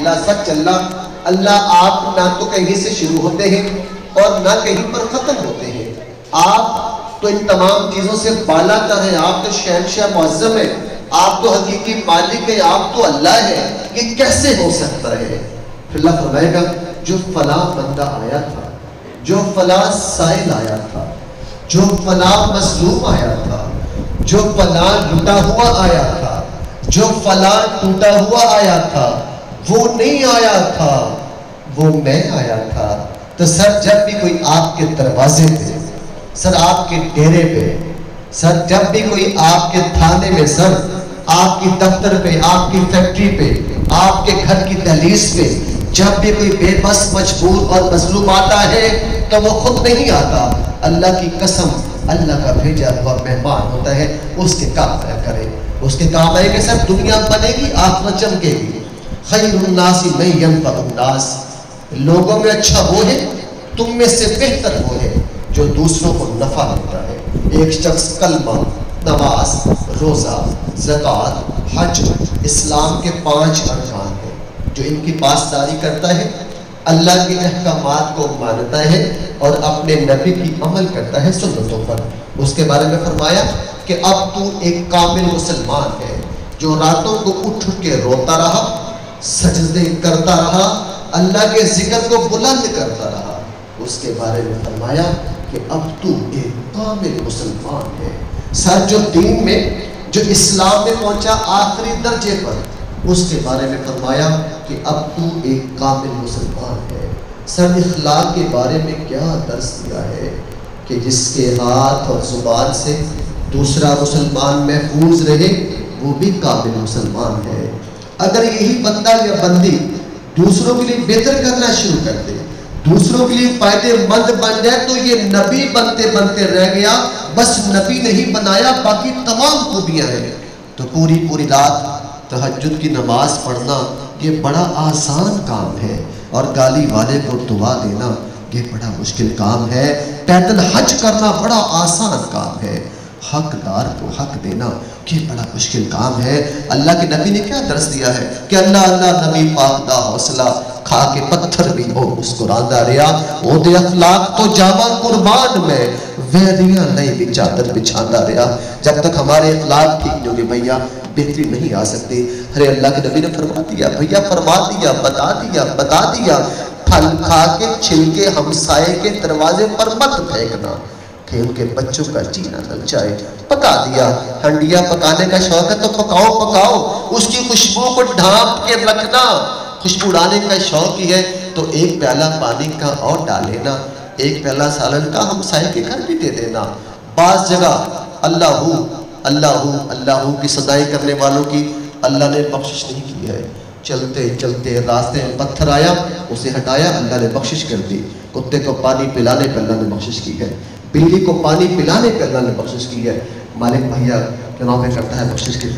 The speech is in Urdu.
اللہ سچ اللہ، اللہ آپ نہ تو کہیں سے شروع ہوتے ہیں اور نہ کہیں پر ختم ہوتے ہیں، آپ تو ان تمام چیزوں سے بالا تر ہیں، آپ تو شہنشاہ معظم ہیں، آپ تو حقیقی مالک ہیں، آپ تو اللہ ہے، یہ کیسے ہو سکتا ہے؟ پھر اللہ فرمائے گا جو فلاں بندہ آیا تھا، جو فلاں سائل آیا تھا، جو فلاں مظلوم آیا تھا، جو فلاں لٹا ہوا آیا تھا، جو فلاں ٹوٹا ہوا آیا تھا، وہ نہیں آیا تھا، وہ میں آیا تھا۔ تو سر جب بھی کوئی آپ کے دروازے پہ، سر آپ کے ڈیرے پہ، سر جب بھی کوئی آپ کے تھانے میں، سر آپ کی دفتر پہ، آپ کی فیکٹری پہ، آپ کے گھر کی دہلیز پہ جب بھی کوئی بے بس مجبور اور مظلوم آتا ہے تو وہ خود نہیں آتا، اللہ کی قسم اللہ کا بھیجا ہوا مہمان ہوتا ہے، اس کے کام آیا کرے، اس کے کام آئے کہ سب دنیا بنے گی آخرت چمکے گی۔ خیر الناس من ینفع الناس، لوگوں میں اچھا وہ ہے، تم میں سے بہتر وہ ہے جو دوسروں کو نفع دیتا ہے۔ ایک شخص کلمہ، نماز، روزہ، زکوٰۃ، حج، اسلام کے 5 ارکان ہیں، جو ان کی پاسداری کرتا ہے، اللہ کے احکامات کو مانتا ہے اور اپنے نبی کی عمل کرتا ہے سنتوں پر، اس کے بارے میں فرمایا کہ اب تو ایک کامل مسلمان ہے جو راتوں کو اٹھ کے روتا رہا، سجدے کرتا رہا، اللہ کے ذکر کو بلند کرتا رہا۔ اس کے بارے میں فرمایا کہ اب تو ایک کامل مسلمان ہے۔ سر جو دین میں، جو اسلام میں پہنچا آخری درجے پر، اس کے بارے میں فرمایا کہ اب تو ایک کامل مسلمان ہے۔ سر اخلاق کے بارے میں کیا درس دیا ہے کہ جس کے ہاتھ اور زبان سے دوسرا مسلمان محفوظ رہے وہ بھی کامل مسلمان ہے۔ اگر یہی بندہ یا بندی دوسروں کے لیے بہتر کرنا شروع کر دے، دوسروں کے لیے فائدے مند بن جائے تو یہ نبی بنتے بنتے رہ گیا، بس نبی نہیں بنایا، باقی تمام خوبیاں ہیں۔ تو پوری رات تہجد کی نماز پڑھنا یہ بڑا آسان کام ہے، اور گالی والے کو دعا دینا یہ بڑا مشکل کام ہے، پیدل حج کرنا بڑا آسان کام ہے، حقدار کو حق دینا یہ بڑا مشکل کام ہے۔ اللہ کے نبی نے کیا درس دیا ہے کہ اللہ نبی پاک دا حوصلہ کھا کے پتھر بھی ہو مسکراندہ رہا، او دے اخلاق تو جاوا قربان میں ویدیاں نہیں بھی چادر بچھاندہ رہا۔ جب تک ہمارے اخلاق ٹھیک نہیں ہوگے بھیا بہتری نہیں آ سکتی۔ ارے اللہ کے نبی نے فرما دیا، بھیا فرما دیا، بتا دیا پھل کھا کے چھلکے ہمسائے کے دروازے پر مت پھینکنا کہ ان کے بچوں کا جینا لگ جائے۔ پکا دیا، ہنڈیا پکانے کا شوق ہے تو پکاؤ، اس کی خوشبو کو ڈھانپ کے رکھنا، خوشبو اڑانے کا شوق ہی ہے تو ایک پیالہ پانی کا اور ڈالینا، ایک پیالہ سالن کا ہمسائے کے گھر بھی دے دینا۔ بعض جگہ اللہ کی صدائیں کرنے والوں کی اللہ نے بخشش نہیں کی ہے، چلتے راستے میں پتھر آیا، اسے ہٹایا، اللہ نے بخشش کر دی۔ کتے کو پانی پلانے پہ اللہ نے بخشش کی ہے، بلی کو پانی پلانے پہ اللہ نے بخشش کی ہے۔ مالک بھیا چناؤ میں کرتا ہے بخشش کی